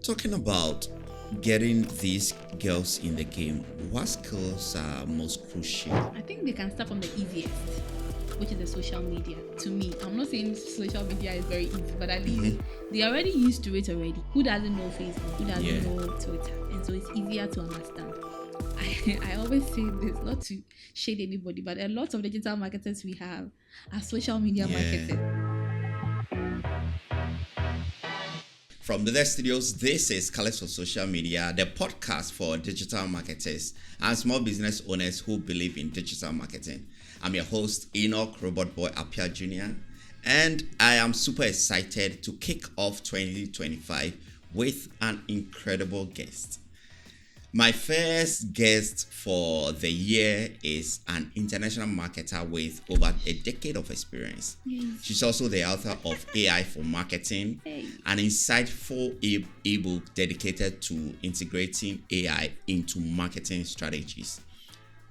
Talking about getting these girls in the game, what skills are most crucial? I think they can start from the easiest, which is the social media. To me, I'm not saying social media is very easy, but at least they're already used to it already. Who doesn't know Facebook? Who doesn't know Twitter? And so it's easier to understand. I always say this, not to shade anybody, but a lot of digital marketers we have are social media marketers. From the studios, this is Alice for Social Media, the podcast for digital marketers and small business owners who believe in digital marketing. I'm your host, Enoch, RobotBoy, Appiah Jr. And I am super excited to kick off 2025 with an incredible guest. My first guest for the year is an international marketer with over a decade of experience. She's also the author of AI for Marketing, an insightful ebook dedicated to integrating AI into marketing strategies.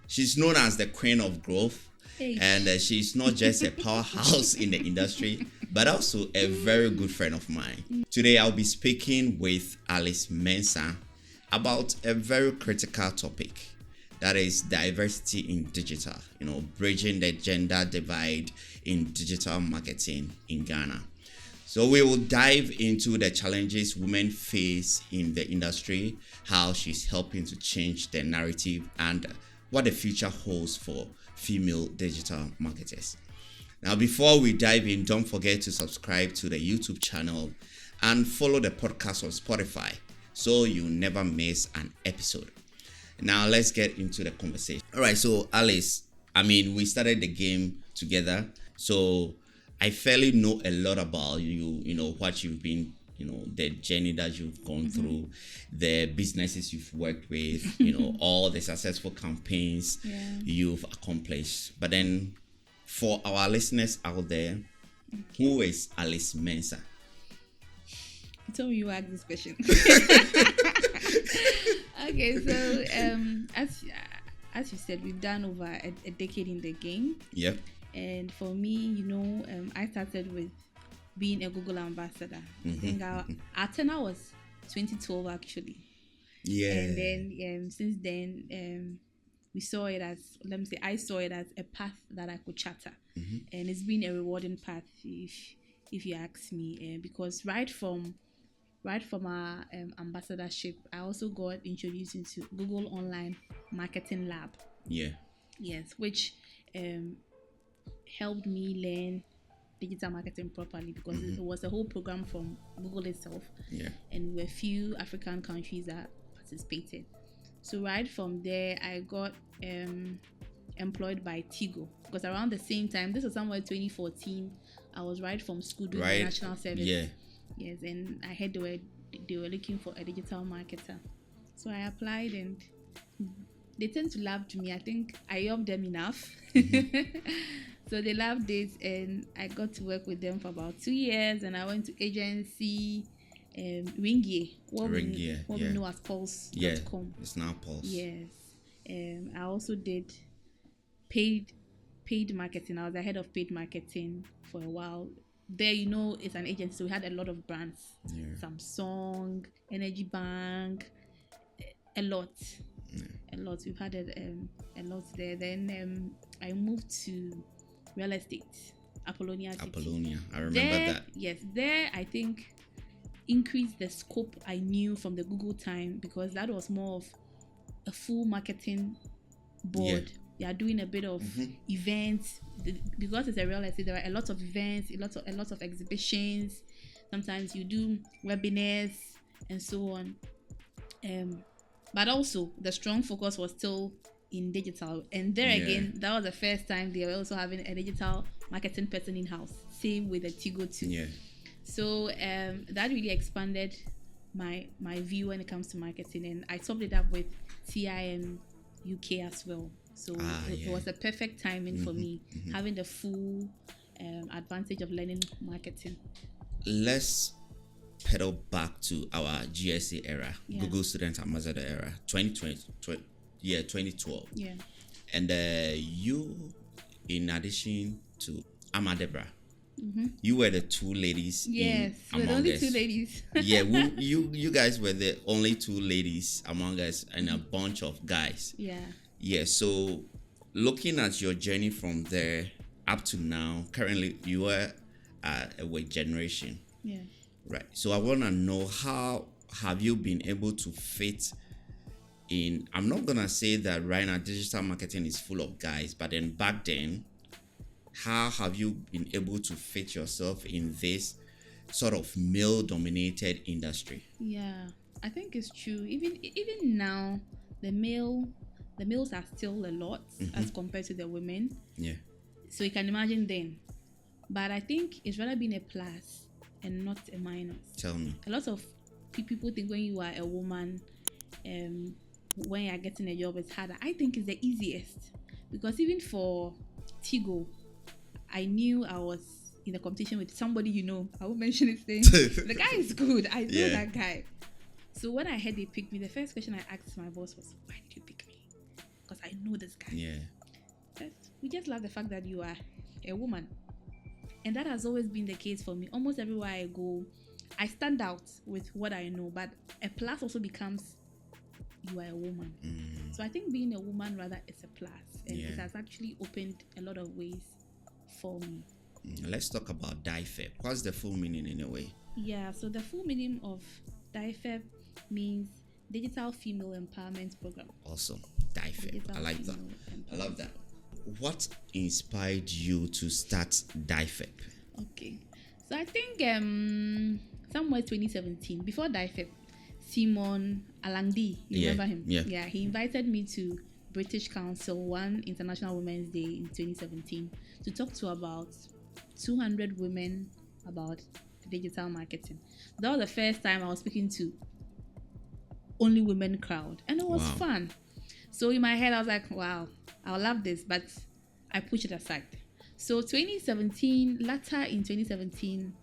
She's known as the Queen of Growth, and she's not just a powerhouse in the industry, but also a very good friend of mine. Today, I'll be speaking with Alice Mensah about a very critical topic, that is diversity in digital, bridging the gender divide in digital marketing in Ghana. So we will dive into the challenges women face in the industry, how she's helping to change the narrative, and what the future holds for female digital marketers. Now, before we dive in, don't forget to subscribe to the YouTube channel and follow the podcast on Spotify, so you never miss an episode. Now let's get into the conversation. All right, so Alice, we started the game together, so I fairly know a lot about you, what you've been, the journey that you've gone through, the businesses you've worked with, all the successful campaigns you've accomplished. But then for our listeners out there, who is Alice Mensah? Tell me you asked this question. Okay, so as you said, we've done over a decade in the game. Yep. And for me, I started with being a Google ambassador. I think our tenure was 2012 actually. Yeah. And then since then, we saw it as, I saw it as a path that I could charter, and it's been a rewarding path, if you ask me, because right from our ambassadorship, I also got introduced into Google Online Marketing Lab. Yeah. Yes, which helped me learn digital marketing properly, because it was a whole program from Google itself. Yeah. And there were few African countries that participated. So right from there, I got employed by Tigo, because around the same time, this was somewhere 2014, I was right from school doing the national service. Yeah. Yes, and I heard they were looking for a digital marketer. So I applied, and they tend to laugh to me. I think I loved them enough. So they loved it, and I got to work with them for about 2 years, and I went to agency Ringier. We know as Pulse.com. Yeah, it's now Pulse. Yes. I also did paid marketing. I was the head of paid marketing for a while. There, it's an agency, so we had a lot of brands. Yeah. Samsung, Energy Bank, a lot. We've had a lot there. Then I moved to real estate, Apollonia, I remember that. Yes, there I think increased the scope I knew from the Google time, because that was more of a full marketing board. They are doing a bit of events, because it's a real estate. There are a lot of events, a lot of exhibitions. Sometimes you do webinars and so on. But also the strong focus was still in digital. And there again, that was the first time they were also having a digital marketing person in house. Same with the Tigo too. Yeah. So that really expanded my view when it comes to marketing, and I topped it up with TIM UK as well. So it was a perfect timing for me, having the full advantage of learning marketing. Let's pedal back to our GSA era, Google Student Ambassador era, 2012. Yeah. And you, in addition to Amadebra, You were the two ladies. Yes, we're the only two ladies. Yeah, you guys were the only two ladies among us and a bunch of guys. Yeah. So looking at your journey from there up to now, currently you are a weight generation. Yeah. Right. So I want to know, how have you been able to fit in? I'm not gonna say that right now digital marketing is full of guys, but then back then, how have you been able to fit yourself in this sort of male-dominated industry? Yeah, I think it's true. Even now, the males are still a lot as compared to the women. Yeah. So you can imagine then. But I think it's rather been a plus and not a minus. Tell me. A lot of people think when you are a woman, when you're getting a job, it's harder. I think it's the easiest, because even for Tigo, I knew I was in a competition with somebody, I won't mention his name. The guy is good. I know that guy. So when I heard they picked me, the first question I asked my boss was, why did you pick me? Because I know this guy. Yeah. But we just love the fact that you are a woman. And that has always been the case for me. Almost everywhere I go, I stand out with what I know. But a plus also becomes you are a woman. So I think being a woman rather is a plus. And it has actually opened a lot of ways for me. Let's talk about DIFEP. What's the full meaning in a way? Yeah, so the full meaning of DIFEP means Digital Female Empowerment Program. Awesome. DIFEP. I like that. I love that. What inspired you to start DIFEP? Okay. So I think somewhere 2017, before DIFEP, Simon Alangdi, you remember him? Yeah, he invited me to British Council One International Women's Day in 2017 to talk to about 200 women about digital marketing. That was the first time I was speaking to only women crowd, and it was fun. So in my head I was like, wow, I love this, but I pushed it aside. So 2017, later in 2017,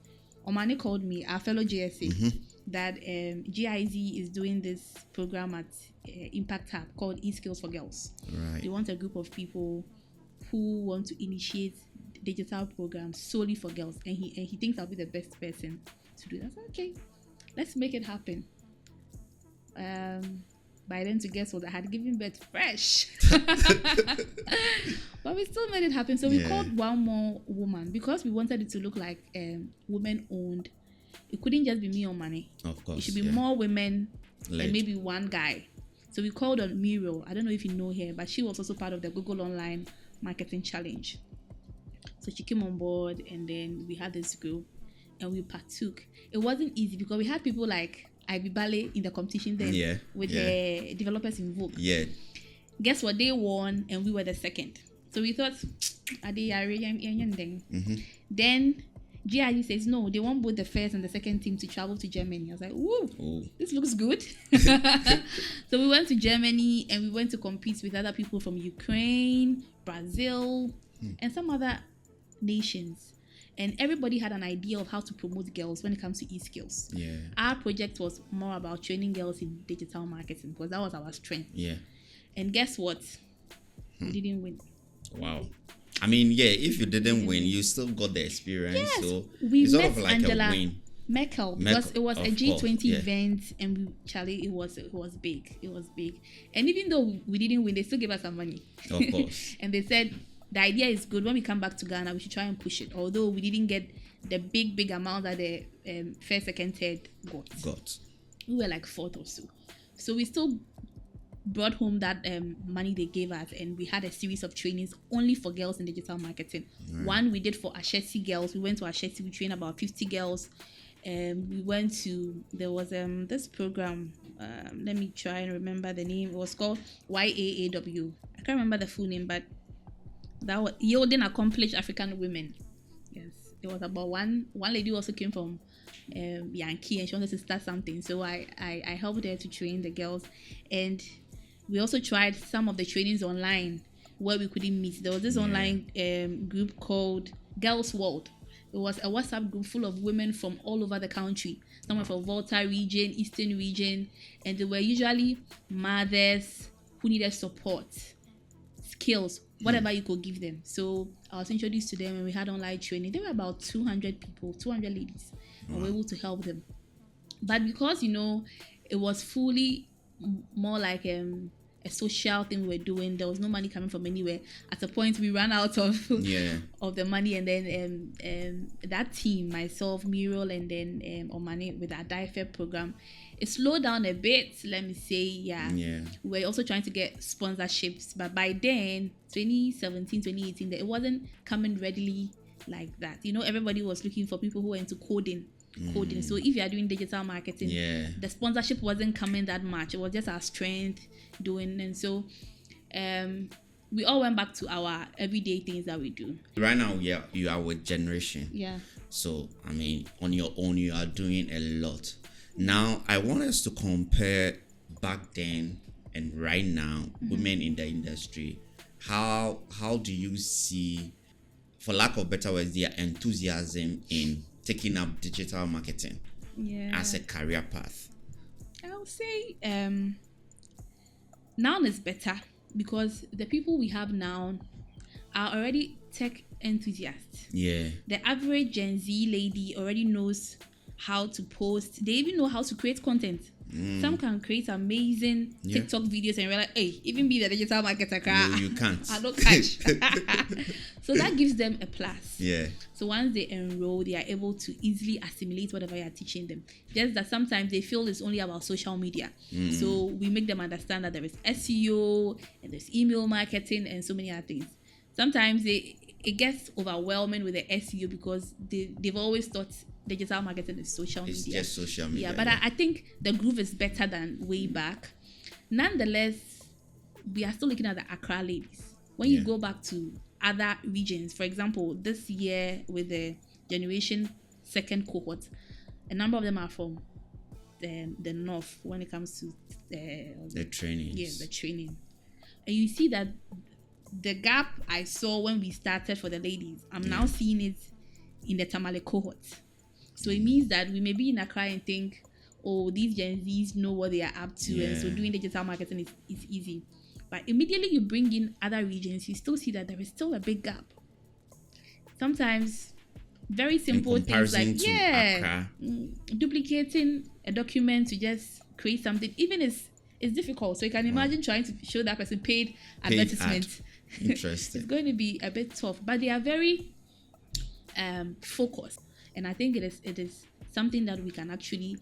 Omani called me, our fellow GSA, that GIZ is doing this program at Impact Hub called eSkills for Girls. Right. They want a group of people who want to initiate digital programs solely for girls, and he thinks I'll be the best person to do that. I said, okay, let's make it happen. By then, to guess what, I had given birth fresh. But we still made it happen. So we called one more woman because we wanted it to look like women owned. It couldn't just be me or money. Of course. It should be more women led. And maybe one guy. So we called on Muriel. I don't know if you know her, but she was also part of the Google Online Marketing Challenge. So she came on board, and then we had this group and we partook. It wasn't easy because we had people like Ivy Ballet in the competition then with the developers involved. Yeah. Guess what? They won and we were the second. So we thought, then GIE says no, they want both the first and the second team to travel to Germany. I was like, ooh, this looks good. So we went to Germany and we went to compete with other people from Ukraine, Brazil, and some other nations. And everybody had an idea of how to promote girls when it comes to eSkills. Yeah. Our project was more about training girls in digital marketing because that was our strength. Yeah. And guess what? We didn't win. Wow. I mean, if you didn't win, you still got the experience. Yes. So we it's met sort of like Angela a win. Merkel because it was a G20 event, and it was big. It was big. And even though we didn't win, they still gave us some money. Of course. And they said, the idea is good. When we come back to Ghana, we should try and push it. Although we didn't get the big amount that the first, second, third got. We were like fourth or so. So we still brought home that money they gave us, and we had a series of trainings only for girls in digital marketing. Right. One we did for Ashesi girls. We went to Ashesi. We trained about 50 girls. We went to, there was this program. Let me try and remember the name. It was called YAAW. I can't remember the full name, but that was Yielding Accomplished African Women. Yes, it was about one lady who also came from Yankee, and she wanted to start something. So I helped her to train the girls, and we also tried some of the trainings online where we couldn't meet. There was this online group called Girls World. It was a WhatsApp group full of women from all over the country. Some were from Volta region, Eastern region, and they were usually mothers who needed support, skills, whatever you could give them. So I was introduced to them and we had online training. There were about 200 people, 200 ladies. We were able to help them. But because, it was fully more like a social thing we were doing, there was no money coming from anywhere. At a point, we ran out of of the money, and then that team, myself, Muriel, and then Omani with our DIFEP program, it slowed down a bit. Let me say, we were also trying to get sponsorships, but by then, 2017, 2018, it wasn't coming readily like that. Everybody was looking for people who were into coding. So if you are doing digital marketing, the sponsorship wasn't coming that much. It was just our strength doing, and so we all went back to our everyday things that we do. Right now, you are with Generation. So on your own, you are doing a lot. Now I want us to compare back then and right now, women in the industry. How do you see, for lack of better words, their enthusiasm in taking up digital marketing as a career path? I'll say now is better because the people we have now are already tech enthusiasts. The average Gen Z lady already knows how to post. They even know how to create content. Some can create amazing TikTok videos and realize, hey, even be the digital marketer, you can't. I don't catch. So that gives them a plus. So once they enroll, they are able to easily assimilate whatever you are teaching them. Just that sometimes they feel it's only about social media. So we make them understand that there is SEO and there's email marketing and so many other things. Sometimes it gets overwhelming with the SEO because they've always thought digital marketing is social media. It's just social media. But I think the groove is better than way back. Nonetheless, we are still looking at the Accra ladies. When you go back to other regions, for example, this year with the Generation second cohort, a number of them are from the north when it comes to the training. The training. And you see that the gap I saw when we started for the ladies, I'm now seeing it in the Tamale cohort. So it means that we may be in Accra and think, oh, these Gen Zs know what they are up to, and so doing digital marketing is easy. But immediately you bring in other regions, you still see that there is still a big gap. Sometimes very simple things like duplicating a document to just create something, even is difficult. So you can imagine trying to show that person paid advertisement. Interesting. It's going to be a bit tough, but they are very focused. And I think it is something that we can actually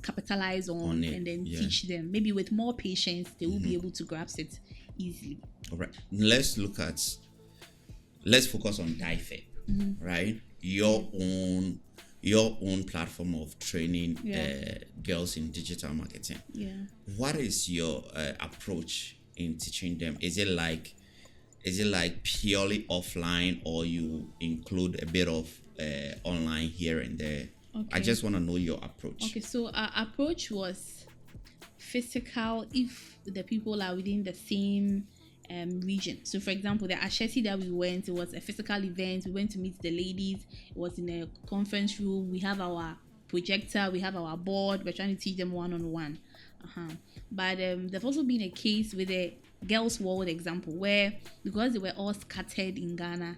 capitalize on and then teach them. Maybe with more patience, they will be able to grasp it easily. All right. Let's focus on DIFEP, right? Your own platform of training girls in digital marketing. What is your approach in teaching them? Is it like purely offline, or you include a bit of online here and there? I just want to know your approach. Okay, so our approach was physical if the people are within the same region. So for example, the Ashesi that we went, it was a physical event. We went to meet the ladies. It was in a conference room. We have our projector, we have our board. We're trying to teach them one-on-one. But there's also been a case with a Girls World example where, because they were all scattered in Ghana,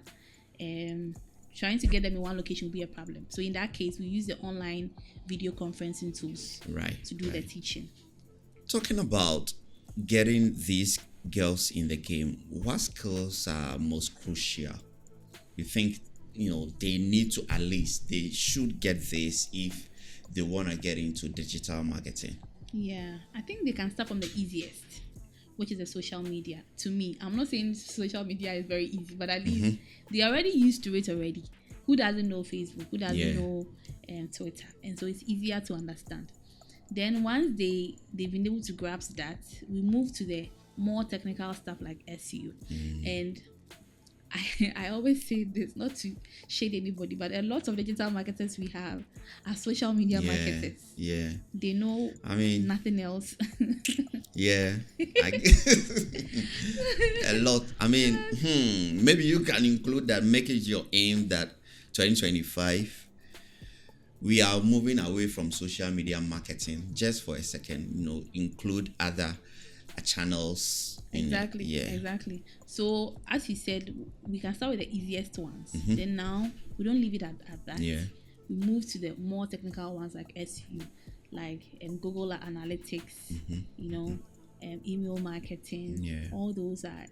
trying to get them in one location will be a problem. So in that case, we use the online video conferencing tools to do the teaching. Talking about getting these girls in the game, what skills are most crucial? You think, they need to, at least they should get this if they want to get into digital marketing? I think they can start from the easiest, which is the social media. To me, I'm not saying social media is very easy, but at least they are already used to it already. Who doesn't know Facebook? Who doesn't know Twitter? And so it's easier to understand. Then once they've been able to grasp that, we move to the more technical stuff like SEO. And I always say this, not to shade anybody, but a lot of digital marketers we have are social media marketers. They know nothing else. A lot. Maybe you can include that, make it your aim that 2025 we are moving away from social media marketing just for a second, include other channels. Exactly. So as you said, we can start with the easiest ones. Then now we don't leave it at that. Yeah. We move to the more technical ones like SEO, like Google Analytics, email marketing. Yeah. All those are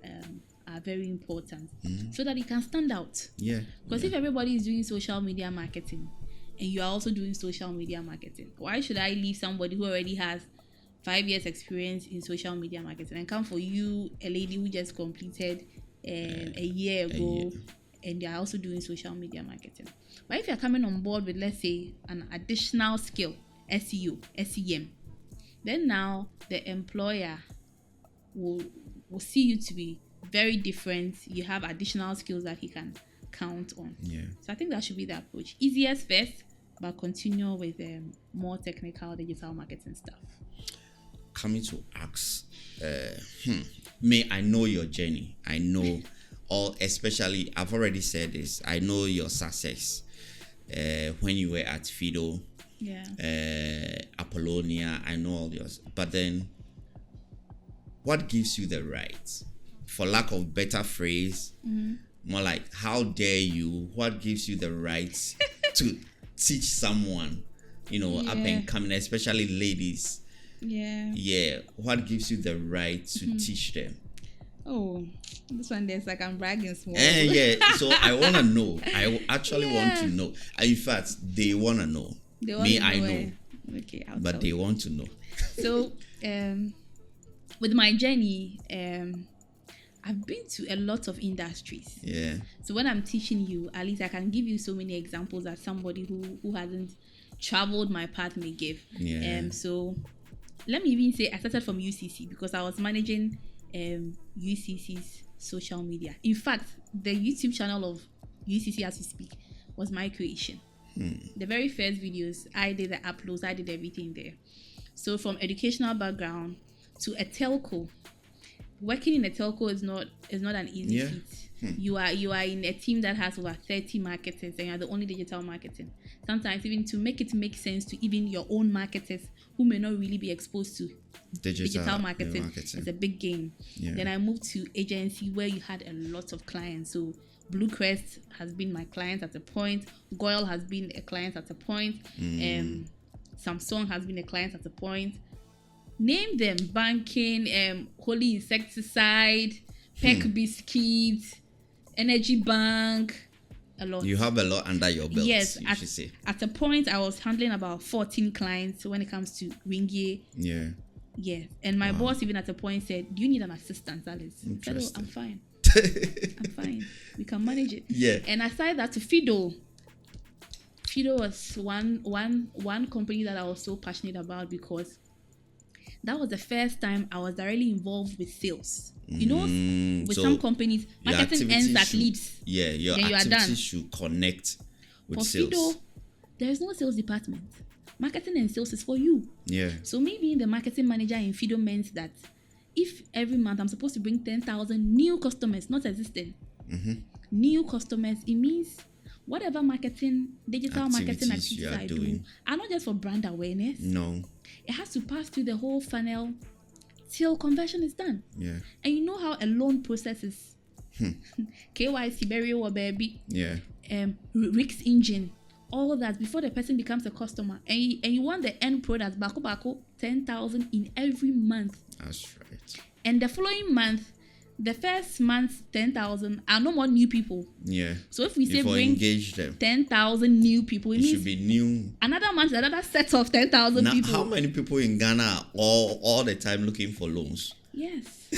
very important so that you can stand out. Yeah. Because if everybody is doing social media marketing and you are also doing social media marketing, why should I leave somebody who already has 5 years experience in social media marketing and come for you, a lady who just completed a year ago, and they're also doing social media marketing? But if you're coming on board with, let's say, an additional skill, SEO, SEM, then now the employer will see you to be very different. You have additional skills that he can count on. Yeah. So I think that should be the approach. Easiest first, but continue with more technical digital marketing stuff. Coming to ask, I know your journey. I know especially, I've already said this, I know your success when you were at Fido, Apollonia, I know all yours. But then, what gives you the right, for lack of better phrase, more like, how dare you, what gives you the right to teach someone, up and coming, especially ladies? Yeah. What gives you the right to teach them? Oh, this one there's like I'm bragging small. So I want to know. I actually want to know. In fact, they want to know. I know. Okay, but they want to know. So, with my journey, I've been to a lot of industries. Yeah. So when I'm teaching you, at least I can give you so many examples that somebody who hasn't traveled my path may give. Yeah. So let me even say I started from UCC because I was managing UCC's social media. In fact, the YouTube channel of UCC as we speak was my creation. The very first videos, I did the uploads, I did everything there. So from educational background to a telco, working in a telco is not an easy feat. You are in a team that has over 30 marketers and you're the only digital marketing. Sometimes even to make it make sense to even your own marketers who may not really be exposed to digital marketing is a big game. Then I moved to agency where you had a lot of clients. So Blue Crest has been my client at a point. Goyle has been a client at a point. Samsung has been a client at a point. Name them: banking, Holy Insecticide, Peck Biscuits, Energy Bank, a lot. You have a lot under your belt. Yes, at a point I was handling about 14 clients when it comes to Ringier. Yeah. And my boss even at a point said, "Do you need an assistant, Alice?" I said, "Oh, I'm fine. I'm fine. We can manage it." Yeah. And aside that, to Fido. Fido was one company that I was so passionate about because that was the first time I was directly involved with sales. With some companies, marketing ends at leads. Yeah, your activities should connect with sales. For Fido, there is no sales department. Marketing and sales is for you. Yeah. So maybe the marketing manager in Fido meant that if every month I'm supposed to bring 10,000 new customers, not existing, new customers, it means whatever digital marketing activities I do are not just for brand awareness. No. It has to pass through the whole funnel till conversion is done. Yeah. And you know how a loan process is. KYC, burial or baby. Yeah. Risk engine. All that before the person becomes a customer. And you want the end product, bako 10,000 in every month. That's right. And the following month, the first month 10,000 are no more new people. Yeah. So if we say bring engage them 10,000 new people, it means should be new. Another month, another set of 10,000 people. How many people in Ghana are all the time looking for loans? Yes.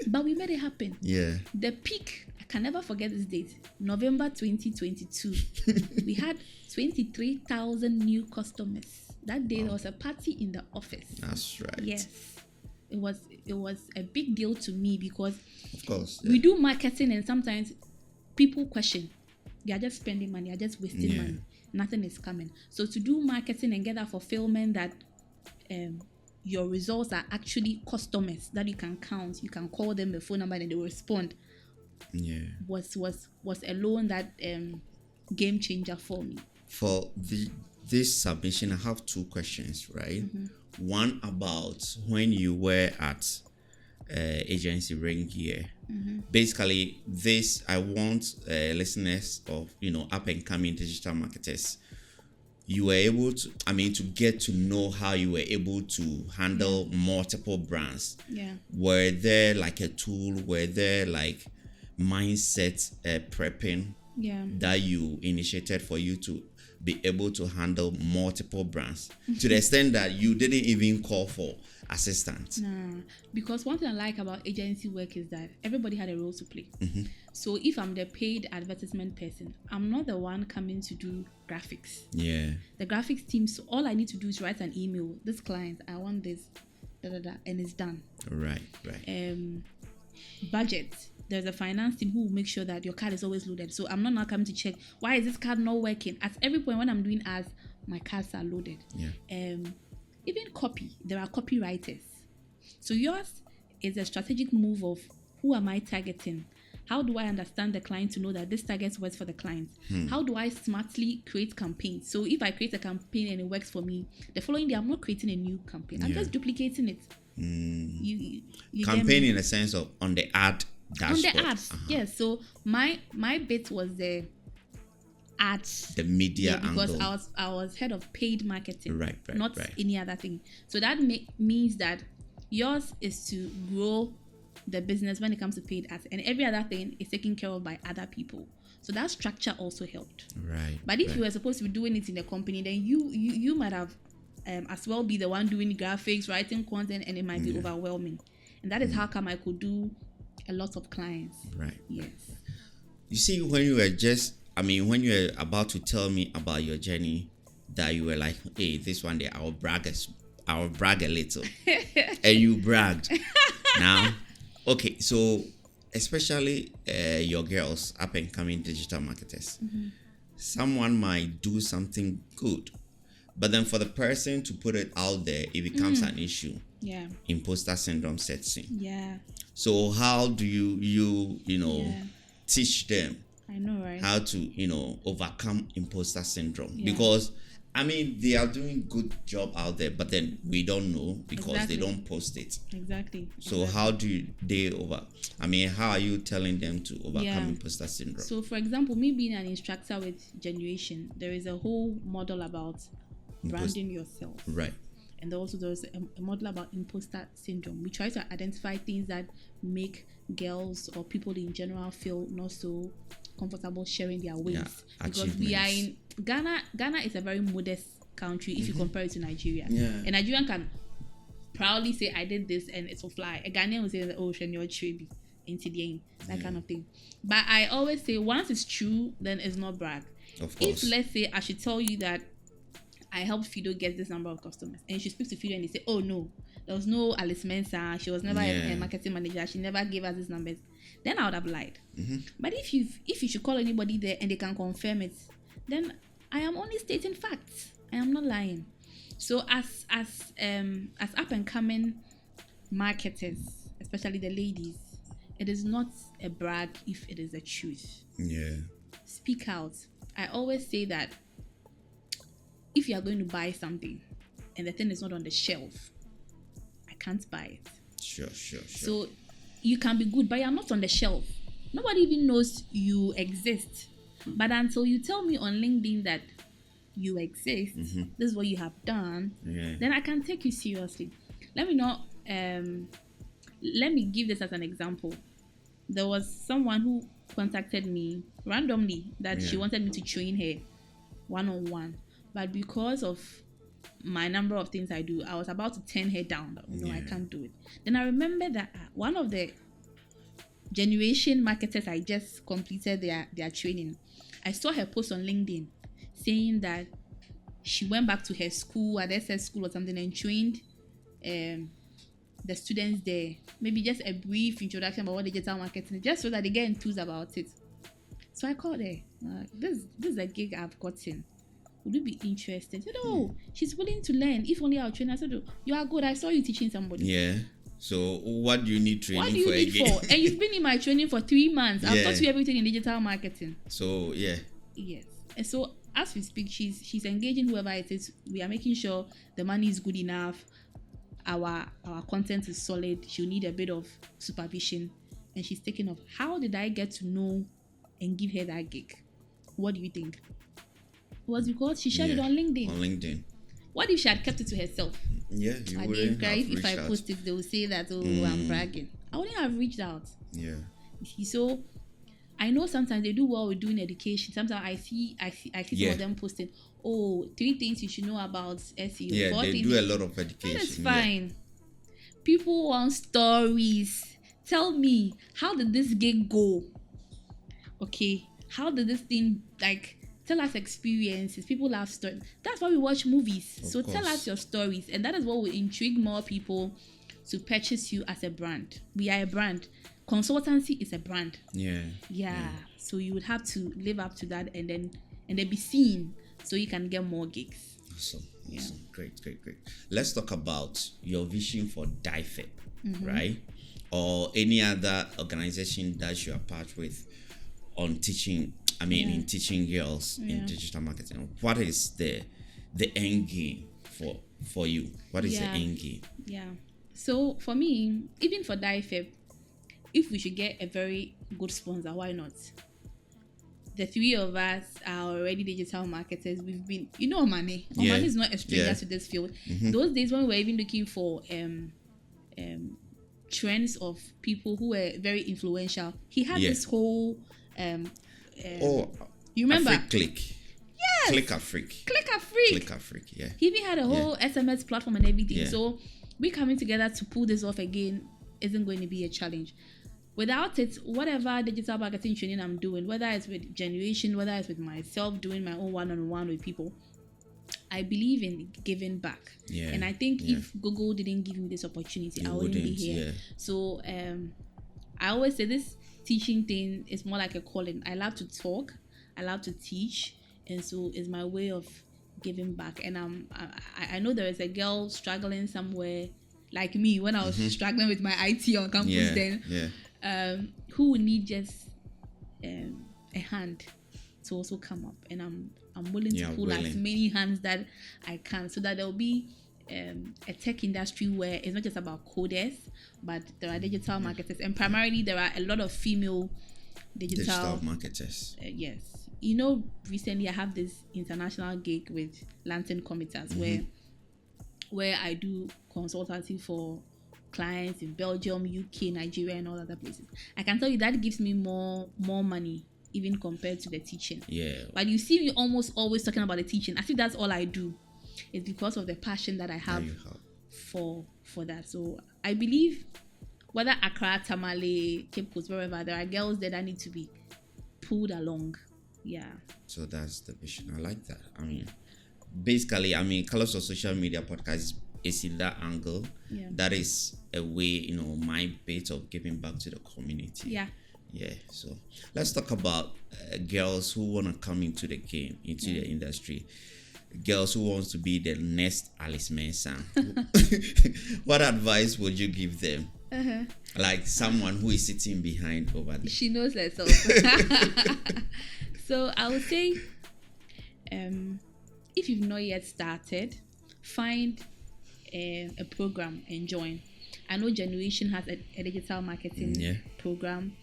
But we made it happen. Yeah. The peak, I can never forget this date, November 2022. We had 23,000 new customers. That day there was a party in the office. That's right. Yes. It was a big deal to me because of course we do marketing and sometimes people question. They are just spending money, they are just wasting money. Nothing is coming. So to do marketing and get that fulfillment that your results are actually customers that you can count, you can call them the phone number and they will respond. Yeah. Was alone that game changer for me. For this submission, I have two questions, right? One about when you were at agency ring here. Basically, this I want listeners of up and coming digital marketers. You were able to, to get to know how you were able to handle multiple brands. Yeah. Were there like a tool? Were there like mindset prepping that you initiated for you to be able to handle multiple brands to the extent that you didn't even call for assistance? Nah, because one thing I like about agency work is that everybody had a role to play. So if I'm the paid advertisement person, I'm not the one coming to do graphics. Yeah. The graphics team, so all I need to do is write an email. This client, I want this, and it's done. Right. Budget. There's a finance team who will make sure that your card is always loaded. So I'm not now coming to check why is this card not working. At every point when I'm doing ads, my cards are loaded. Yeah. Even copy, there are copywriters. So yours is a strategic move of who am I targeting? How do I understand the client to know that this target works for the client? How do I smartly create campaigns? So if I create a campaign and it works for me, the following day I'm not creating a new campaign. I'm just duplicating it. You campaign in a sense of on the ad dashboard. On the ads, yes. So my bit was the ads, the media because angle. I was head of paid marketing, right, not any other thing. So that means that yours is to grow the business when it comes to paid ads, and every other thing is taken care of by other people. So that structure also helped. Right. But if you were supposed to be doing it in a company, then you might have as well be the one doing graphics, writing content, and it might be overwhelming. And that is how come I could do a lot of clients. Right. Yes. You see, when you were about to tell me about your journey, that you were like, hey, this one day I'll brag a little. And you bragged. Now, okay, so especially your girls, up and coming digital marketers, someone might do something good, but then for the person to put it out there, it becomes an issue. Yeah. Imposter syndrome sets in. Yeah. So how do you teach them? I know, right? How to overcome imposter syndrome? Yeah. Because they are doing good job out there, but then we don't know because they don't post it. Exactly. So how do they how are you telling them to overcome imposter syndrome? So for example, me being an instructor with Generation, there is a whole model about branding yourself. Right. And also there's a model about imposter syndrome. We try to identify things that make girls or people in general feel not so comfortable sharing their wins. Because we are in Ghana. Ghana is a very modest country if you compare it to Nigeria. Yeah. A Nigerian can proudly say, I did this and it's a fly. A Ghanaian will say, oh, you're trebi into the end, that kind of thing. But I always say, once it's true, then it's not brag. Of course. If, let's say, I should tell you that I helped Fido get this number of customers, and she speaks to Fido and they say, oh no, there was no Alice Mensah, she was never a marketing manager, she never gave us these numbers, then I would have lied. But if you should call anybody there and they can confirm it, then I am only stating facts. I am not lying. So as up and coming marketers, especially the ladies, it is not a brag if it is the truth. Yeah. Speak out. I always say that if you are going to buy something and the thing is not on the shelf, I can't buy it. Sure. So you can be good, but you're not on the shelf. Nobody even knows you exist. But until you tell me on LinkedIn that you exist, this is what you have done, then I can take you seriously. Let me give this as an example. There was someone who contacted me randomly that she wanted me to train her one-on-one. But because of my number of things I do, I was about to turn her down. No, I can't do it. Then I remember that one of the Generation marketers I just completed their training, I saw her post on LinkedIn saying that she went back to her school, at SS school or something, and trained the students there. Maybe just a brief introduction about what digital marketing is, just so that they get enthused about it. So I called her. This is a gig I've gotten. Would you be interested? She said, oh, she's willing to learn. If only I'll train. I said, oh, you are good. I saw you teaching somebody. Yeah. So what do you need training what do you for need again? For? And you've been in my training for 3 months. I've taught you everything in digital marketing. So Yes. And so as we speak, she's engaging whoever it is. We are making sure the money is good enough. our content is solid, she'll need a bit of supervision, and she's taking off. How did I get to know and give her that gig? What do you think? It was because she shared it on LinkedIn. What if she had kept it to herself? Yeah, you wouldn't have if I post it, they will say that, I'm bragging. I wouldn't have reached out. Yeah. So I know sometimes they do well with doing education. Sometimes I see some of them posting, 3 things you should know about SEO. Yeah, they do a lot of education. That is fine. Yeah. People want stories. Tell me, how did this gig go? Okay, how did this thing, tell us experiences. People love stories. That's why we watch movies. So tell us your stories, and that is what will intrigue more people to purchase you as a brand. We are a brand. Consultancy is a brand. Yeah. So you would have to live up to that, and then be seen, so you can get more gigs. Awesome. Great. Let's talk about your vision for DIFEP, right? Or any other organization that you are part with on teaching. In teaching girls in digital marketing. What is the end game for you? What is the end game? Yeah. So for me, even for DIFEP, if we should get a very good sponsor, why not? The 3 of us are already digital marketers. We've been, Omani. Omani is not a stranger to this field. Those days when we were even looking for trends of people who were very influential, he had this whole you remember? Click. Yes. Click a freak. Yeah. He even had a whole SMS platform and everything. Yeah. So we coming together to pull this off again isn't going to be a challenge. Without it, whatever digital marketing training I'm doing, whether it's with Generation, whether it's with myself doing my own one-on-one with people, I believe in giving back. Yeah. And I think if Google didn't give me this opportunity, I wouldn't be here. Yeah. So I always say this teaching thing is more like a calling. I love to talk, I love to teach, and so it's my way of giving back. And I know there is a girl struggling somewhere like me when I was struggling with my IT on campus who would need just a hand to also come up, and I'm willing to pull as many hands that I can, so that there will be a tech industry where it's not just about coders, but there are digital marketers, and primarily there are a lot of female digital marketers. Yes. Recently I have this international gig with Lantern Committers where I do consultancy for clients in Belgium, UK, Nigeria, and all other places. I can tell you that gives me more money even compared to the teaching. Yeah. But you see me almost always talking about the teaching as if that's all I do. It's because of the passion that I have for that. So I believe whether Accra, Tamale, Cape Coast, wherever, there are girls there that need to be pulled along. Yeah. So that's the vision. I like that. Basically, Colors of Social Media podcast is in that angle. Yeah. That is a way, my bit of giving back to the community. Yeah. Yeah. So let's talk about girls who want to come into the game, into the industry. Girls who wants to be the next Alice Mensah. What advice would you give them? Like someone who is sitting behind over there. She knows herself. So I would say, if you've not yet started, find a program and join. I know Generation has a digital marketing program.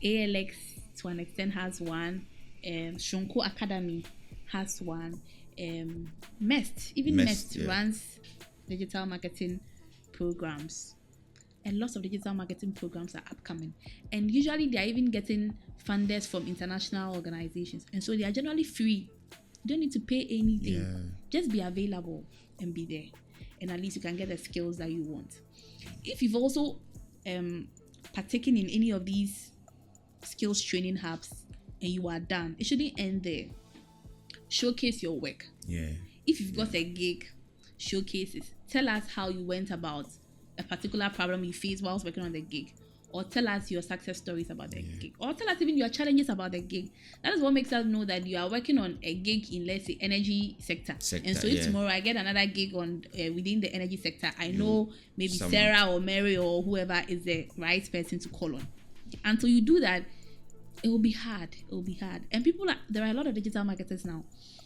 ALX to an extent has one. Shonko Academy has one. MEST runs digital marketing programs, and lots of digital marketing programs are upcoming, and usually they are even getting funders from international organizations, and so they are generally free. You don't need to pay anything. Just be available and be there, and at least you can get the skills that you want. If you've also partaken in any of these skills training hubs and you are done, it shouldn't end there. Showcase your work. If you've got a gig, showcase it. Tell us how you went about a particular problem you faced whilst working on the gig, or tell us your success stories about the gig, or tell us even your challenges about the gig. That is what makes us know that you are working on a gig in, let's say, energy sector. And so if tomorrow I get another gig on within the energy sector, I know maybe Sarah or Mary or whoever is the right person to call on. Until you do that, it will be hard. And there are a lot of digital marketers now.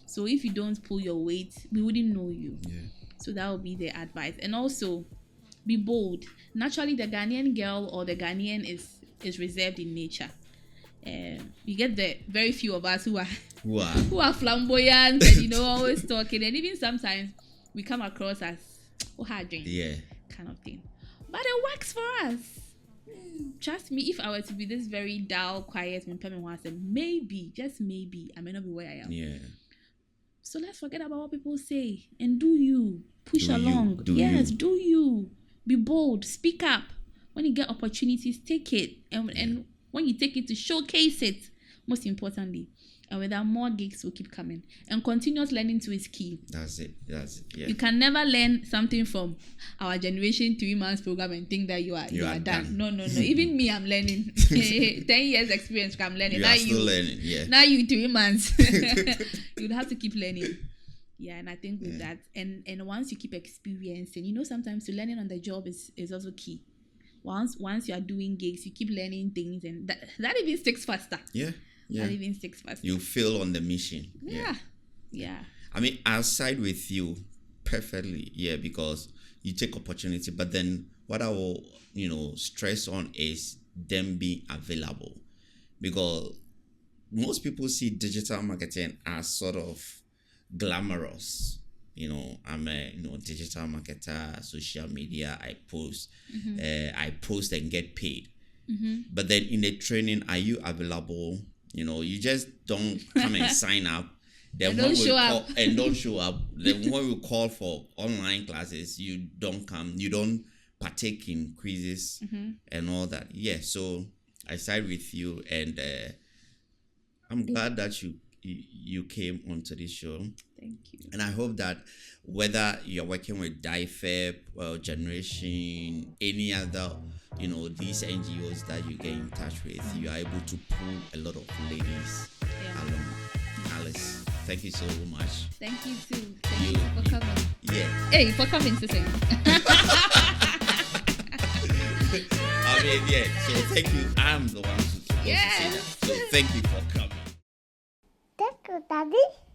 So if you don't pull your weight, we wouldn't know you. So that would be the advice. And also, Be bold. Naturally, the Ghanaian girl or the Ghanaian is reserved in nature. You get the very few of us who are flamboyant and always talking, and even sometimes we come across as kind of thing. But it works for us. Trust me, if I were to be this very dull, quiet, maybe, just maybe, I may not be where I am. Yeah. So let's forget about what people say and do you. Push along. Do you. Be bold. Speak up. When you get opportunities, take it. And when you take it, to showcase it, most importantly. And with that, more gigs will keep coming. And continuous learning too is key. That's it. Yeah. You can never learn something from our generation 3 months program and think that you are done. No. Even me, I'm learning. 10 years experience, I'm learning. You are still learning. Yeah. Now you 3 months. You'd have to keep learning. Yeah, and I think with that, and once you keep experiencing, sometimes learning on the job is also key. Once you are doing gigs, you keep learning things, and that even sticks faster. Yeah. That even sticks faster. You feel on the mission. Yeah. I mean, I'll side with you perfectly. Yeah, because you take opportunity, but then what I will, stress on is them being available, because most people see digital marketing as sort of glamorous. I'm a digital marketer, social media, I post and get paid. But then in the training, are you available? You just don't come and sign up. Then don't show up. Then when we call for online classes, you don't come. You don't partake in quizzes and all that. Yeah, so I side with you, and I'm glad that you came onto this show. Thank you. And I hope that whether you're working with DIFEP, Generation, any other, these NGOs that you get in touch with, you are able to pull a lot of ladies along. Alice, thank you so much. Thank you too. Thank you for coming. Yeah. Hey, for coming to say. I mean, yeah. So thank you. I'm the one supposed to say that. So thank you for coming. Thank you, Daddy.